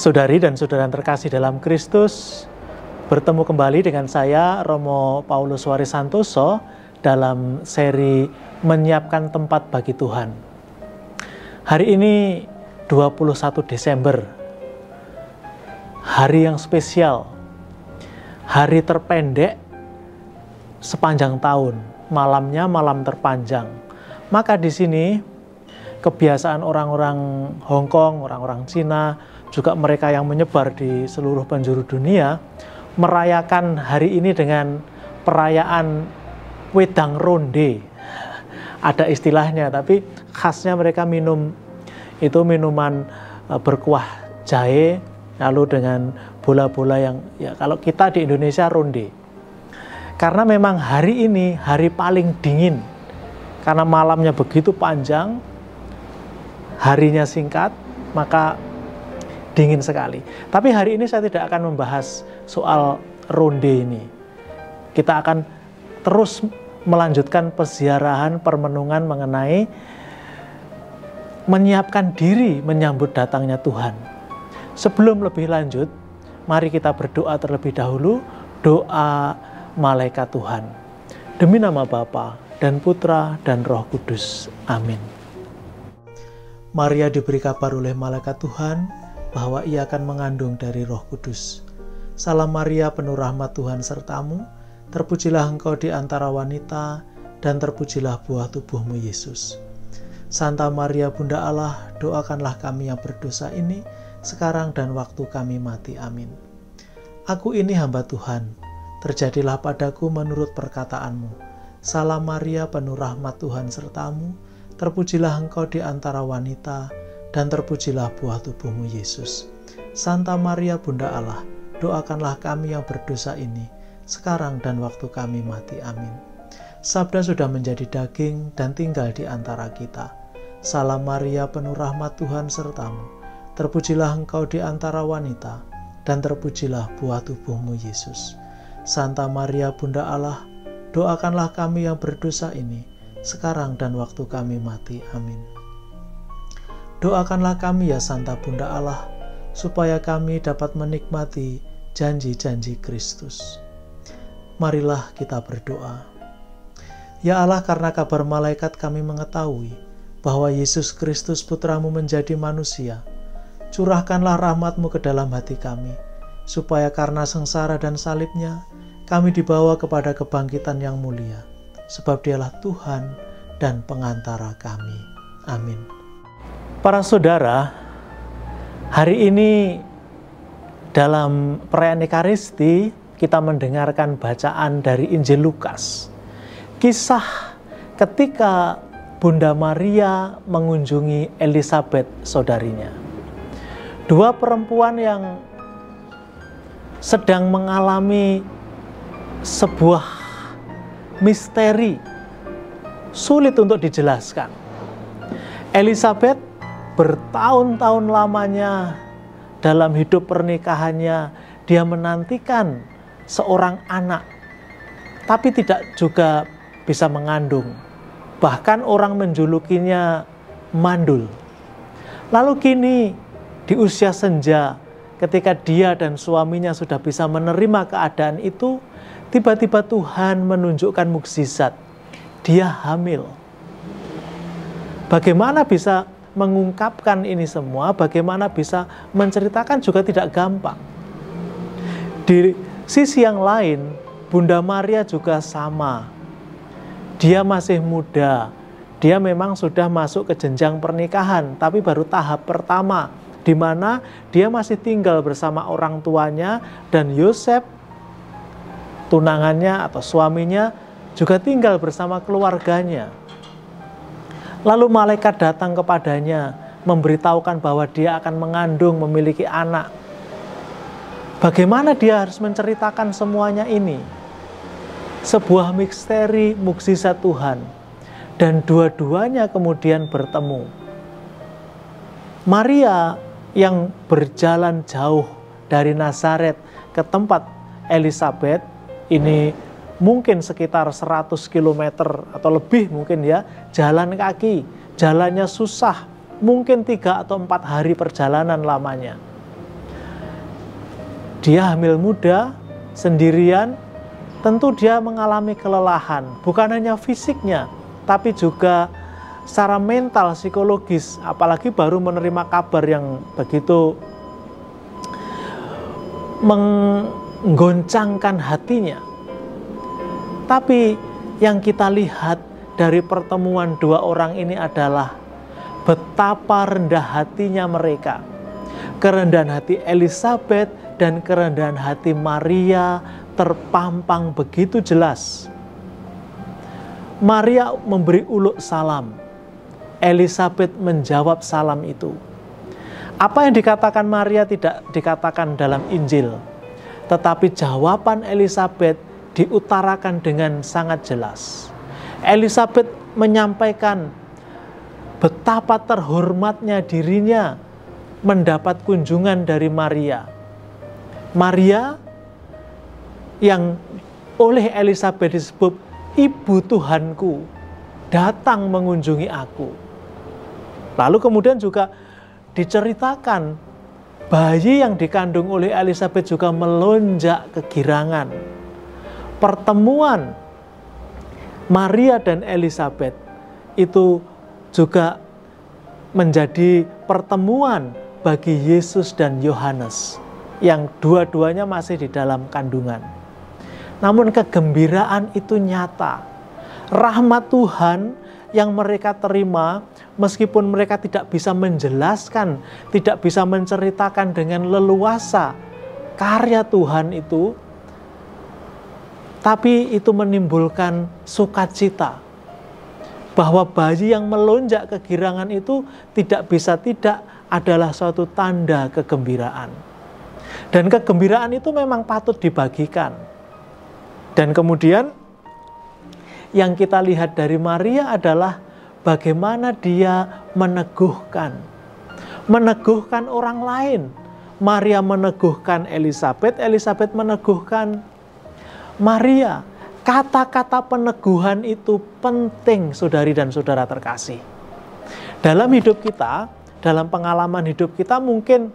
Saudari dan saudara yang terkasih dalam Kristus, bertemu kembali dengan saya, Romo Paulus Warisantoso, dalam seri Menyiapkan Tempat Bagi Tuhan. Hari ini 21 Desember, hari yang spesial, hari terpendek sepanjang tahun, malamnya malam terpanjang. Maka di sini kebiasaan orang-orang Hong Kong, orang-orang Cina, juga mereka yang menyebar di seluruh penjuru dunia, merayakan hari ini dengan perayaan wedang ronde. Ada istilahnya, tapi khasnya mereka minum itu minuman berkuah jahe, lalu dengan bola-bola yang ya kalau kita di Indonesia ronde. Karena memang hari ini hari paling dingin, karena malamnya begitu panjang, harinya singkat, maka dingin sekali. Tapi hari ini saya tidak akan membahas soal ronde ini. Kita akan terus melanjutkan peziarahan permenungan mengenai menyiapkan diri menyambut datangnya Tuhan. Sebelum lebih lanjut, mari kita berdoa terlebih dahulu, doa malaikat Tuhan. Demi nama Bapa dan Putra dan Roh Kudus. Amin. Maria diberi kabar oleh malaikat Tuhan bahwa ia akan mengandung dari Roh Kudus. Salam Maria, penuh rahmat Tuhan sertamu, terpujilah engkau di antara wanita, dan terpujilah buah tubuhmu Yesus. Santa Maria Bunda Allah, doakanlah kami yang berdosa ini, sekarang dan waktu kami mati. Amin. Aku ini hamba Tuhan, terjadilah padaku menurut perkataanmu. Salam Maria, penuh rahmat Tuhan sertamu, terpujilah engkau di antara wanita, dan terpujilah buah tubuhmu Yesus. Santa Maria Bunda Allah, doakanlah kami yang berdosa ini, sekarang dan waktu kami mati. Amin. Sabda sudah menjadi daging dan tinggal di antara kita. Salam Maria, penuh rahmat Tuhan sertamu, terpujilah engkau di antara wanita, dan terpujilah buah tubuhmu Yesus. Santa Maria Bunda Allah, doakanlah kami yang berdosa ini, sekarang dan waktu kami mati. Amin. Doakanlah kami ya Santa Bunda Allah, supaya kami dapat menikmati janji-janji Kristus. Marilah kita berdoa. Ya Allah, karena kabar malaikat kami mengetahui bahwa Yesus Kristus Putramu menjadi manusia, curahkanlah rahmat-Mu ke dalam hati kami, supaya karena sengsara dan salibnya, kami dibawa kepada kebangkitan yang mulia, sebab Dialah Tuhan dan pengantara kami. Amin. Para saudara, hari ini dalam perayaan Ekaristi kita mendengarkan bacaan dari Injil Lukas. Kisah ketika Bunda Maria mengunjungi Elisabet, saudarinya. Dua perempuan yang sedang mengalami sebuah misteri sulit untuk dijelaskan. Elisabet bertahun-tahun lamanya dalam hidup pernikahannya, dia menantikan seorang anak, tapi tidak juga bisa mengandung. Bahkan orang menjulukinya mandul. Lalu kini di usia senja, ketika dia dan suaminya sudah bisa menerima keadaan itu, tiba-tiba Tuhan menunjukkan mukjizat. Dia hamil. Bagaimana bisa mengungkapkan ini semua, bagaimana bisa menceritakan juga tidak gampang. Di sisi yang lain, Bunda Maria juga sama. Dia masih muda, dia memang sudah masuk ke jenjang pernikahan, tapi baru tahap pertama, di mana dia masih tinggal bersama orang tuanya, dan Yosef, tunangannya atau suaminya, juga tinggal bersama keluarganya. Lalu malaikat datang kepadanya, memberitahukan bahwa dia akan mengandung, memiliki anak. Bagaimana dia harus menceritakan semuanya ini? Sebuah misteri mukjizat Tuhan. Dan dua-duanya kemudian bertemu. Maria yang berjalan jauh dari Nazaret ke tempat Elisabet, ini mungkin sekitar 100 km atau lebih mungkin ya, jalan kaki, jalannya susah, mungkin 3 atau 4 hari perjalanan lamanya. Dia hamil muda, sendirian, tentu dia mengalami kelelahan. Bukan hanya fisiknya, tapi juga secara mental, psikologis. Apalagi baru menerima kabar yang begitu menggoncangkan hatinya. Tapi yang kita lihat dari pertemuan dua orang ini adalah betapa rendah hatinya mereka. Kerendahan hati Elisabet dan kerendahan hati Maria terpampang begitu jelas. Maria memberi uluk salam. Elisabet menjawab salam itu. Apa yang dikatakan Maria tidak dikatakan dalam Injil, tetapi jawaban Elisabet diutarakan dengan sangat jelas. Elisabet menyampaikan betapa terhormatnya dirinya mendapat kunjungan dari Maria. Maria yang oleh Elisabet disebut Ibu Tuhanku datang mengunjungi aku. Lalu kemudian juga diceritakan bayi yang dikandung oleh Elisabet juga melonjak kegirangan. Pertemuan Maria dan Elisabet itu juga menjadi pertemuan bagi Yesus dan Yohanes yang dua-duanya masih di dalam kandungan. Namun kegembiraan itu nyata. Rahmat Tuhan yang mereka terima, meskipun mereka tidak bisa menjelaskan, tidak bisa menceritakan dengan leluasa karya Tuhan itu, tapi itu menimbulkan sukacita. Bahwa bayi yang melonjak kegirangan itu tidak bisa tidak adalah suatu tanda kegembiraan. Dan kegembiraan itu memang patut dibagikan. Dan kemudian yang kita lihat dari Maria adalah bagaimana dia meneguhkan orang lain. Maria meneguhkan Elisabet, Elisabet meneguhkan Maria. Kata-kata peneguhan itu penting, saudari dan saudara terkasih. Dalam hidup kita, dalam pengalaman hidup kita, mungkin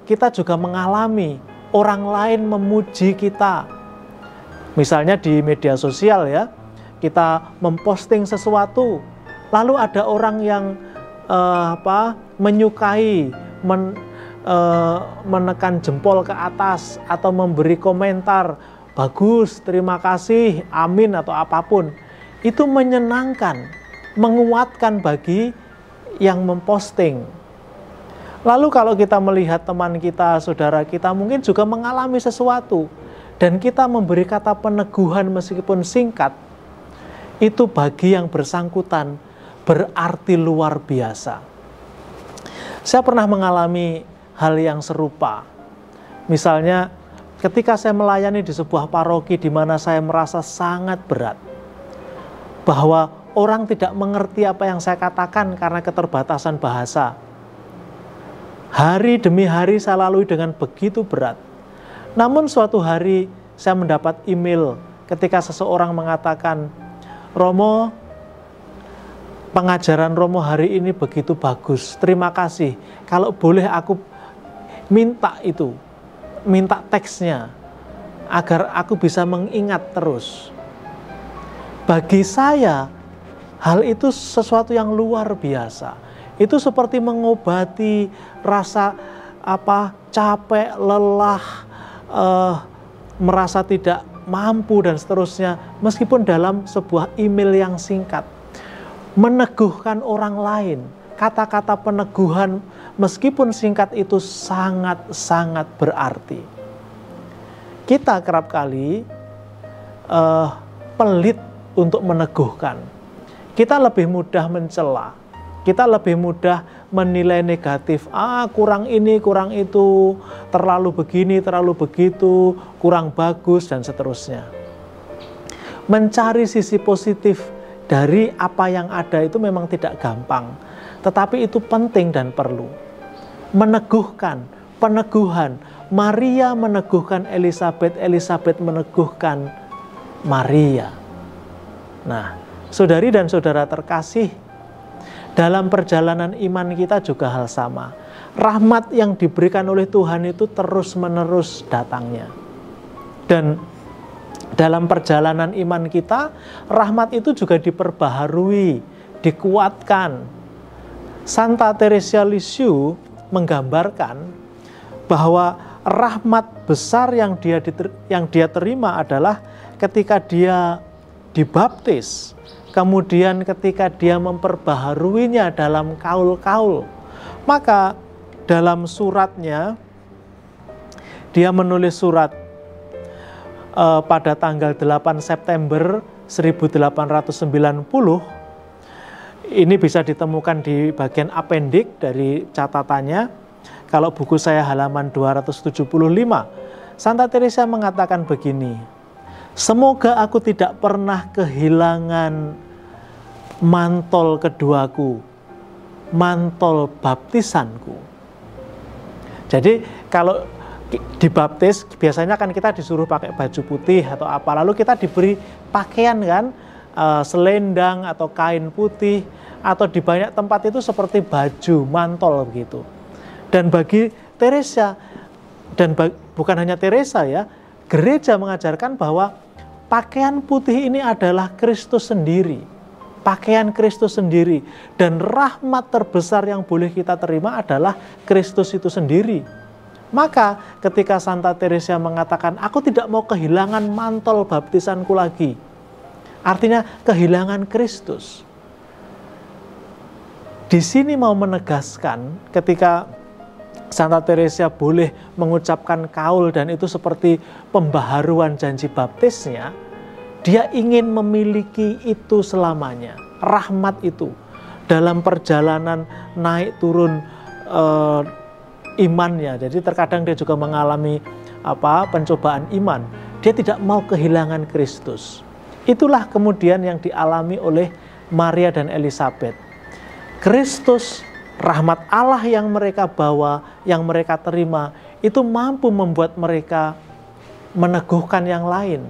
kita juga mengalami orang lain memuji kita. Misalnya di media sosial ya, kita memposting sesuatu, lalu ada orang yang menyukai, menekan jempol ke atas atau memberi komentar, bagus, terima kasih, amin, atau apapun. Itu menyenangkan, menguatkan bagi yang memposting. Lalu kalau kita melihat teman kita, saudara kita mungkin juga mengalami sesuatu, dan kita memberi kata peneguhan meskipun singkat, itu bagi yang bersangkutan berarti luar biasa. Saya pernah mengalami hal yang serupa. Misalnya, ketika saya melayani di sebuah paroki di mana saya merasa sangat berat, bahwa orang tidak mengerti apa yang saya katakan karena keterbatasan bahasa. Hari demi hari saya lalui dengan begitu berat. Namun suatu hari saya mendapat email ketika seseorang mengatakan, Romo, pengajaran Romo hari ini begitu bagus, terima kasih. Kalau boleh aku minta itu, minta teksnya, agar aku bisa mengingat terus. Bagi saya, hal itu sesuatu yang luar biasa. Itu seperti mengobati rasa capek, lelah, merasa tidak mampu dan seterusnya, meskipun dalam sebuah email yang singkat. Meneguhkan orang lain, kata-kata peneguhan meskipun singkat itu sangat-sangat berarti. Kita kerap kali pelit untuk meneguhkan. Kita lebih mudah mencela. Kita lebih mudah menilai negatif. Kurang ini, kurang itu, terlalu begini, terlalu begitu, kurang bagus, dan seterusnya. Mencari sisi positif dari apa yang ada itu memang tidak gampang. Tetapi itu penting dan perlu. Meneguhkan, peneguhan. Maria meneguhkan Elisabet, Elisabet meneguhkan Maria. Nah, saudari dan saudara terkasih, dalam perjalanan iman kita juga hal sama. rahmat yang diberikan oleh Tuhan itu terus-menerus datangnya. Dan dalam perjalanan iman kita, rahmat itu juga diperbaharui, dikuatkan. Santa Teresa Lisieux menggambarkan bahwa rahmat besar yang dia terima adalah ketika dia dibaptis, kemudian ketika dia memperbaharuinya dalam kaul-kaul. Maka dalam suratnya, dia menulis surat pada tanggal 8 September 1890. Ini bisa ditemukan di bagian apendik dari catatannya. Kalau buku saya halaman 275, Santa Teresa mengatakan begini: semoga aku tidak pernah kehilangan mantol keduaku, mantol baptisanku. Jadi kalau dibaptis biasanya kan kita disuruh pakai baju putih atau apa, lalu kita diberi pakaian kan, selendang atau kain putih, atau di banyak tempat itu seperti baju, mantol begitu. Dan bagi Teresa, dan bukan hanya Teresa ya, gereja mengajarkan bahwa pakaian putih ini adalah Kristus sendiri. Pakaian Kristus sendiri, dan rahmat terbesar yang boleh kita terima adalah Kristus itu sendiri. Maka ketika Santa Teresa mengatakan, aku tidak mau kehilangan mantol baptisanku lagi, artinya kehilangan Kristus. Di sini mau menegaskan ketika Santa Teresa boleh mengucapkan kaul dan itu seperti pembaharuan janji baptisnya, dia ingin memiliki itu selamanya, rahmat itu. Dalam perjalanan naik turun imannya, jadi terkadang dia juga mengalami pencobaan iman. Dia tidak mau kehilangan Kristus. Itulah kemudian yang dialami oleh Maria dan Elizabeth. Kristus, rahmat Allah yang mereka bawa, yang mereka terima, itu mampu membuat mereka meneguhkan yang lain.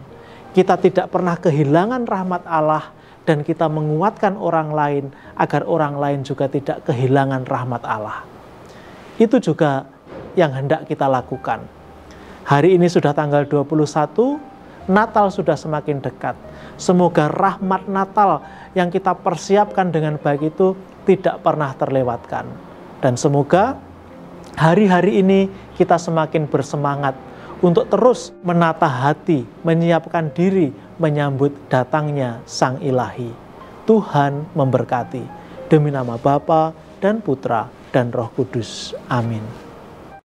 Kita tidak pernah kehilangan rahmat Allah, dan kita menguatkan orang lain agar orang lain juga tidak kehilangan rahmat Allah. Itu juga yang hendak kita lakukan. Hari ini sudah tanggal 21, Natal sudah semakin dekat. Semoga rahmat Natal yang kita persiapkan dengan baik itu tidak pernah terlewatkan. Dan semoga hari-hari ini kita semakin bersemangat untuk terus menata hati, menyiapkan diri menyambut datangnya Sang Ilahi. Tuhan memberkati. Demi nama Bapa dan Putra dan Roh Kudus. Amin.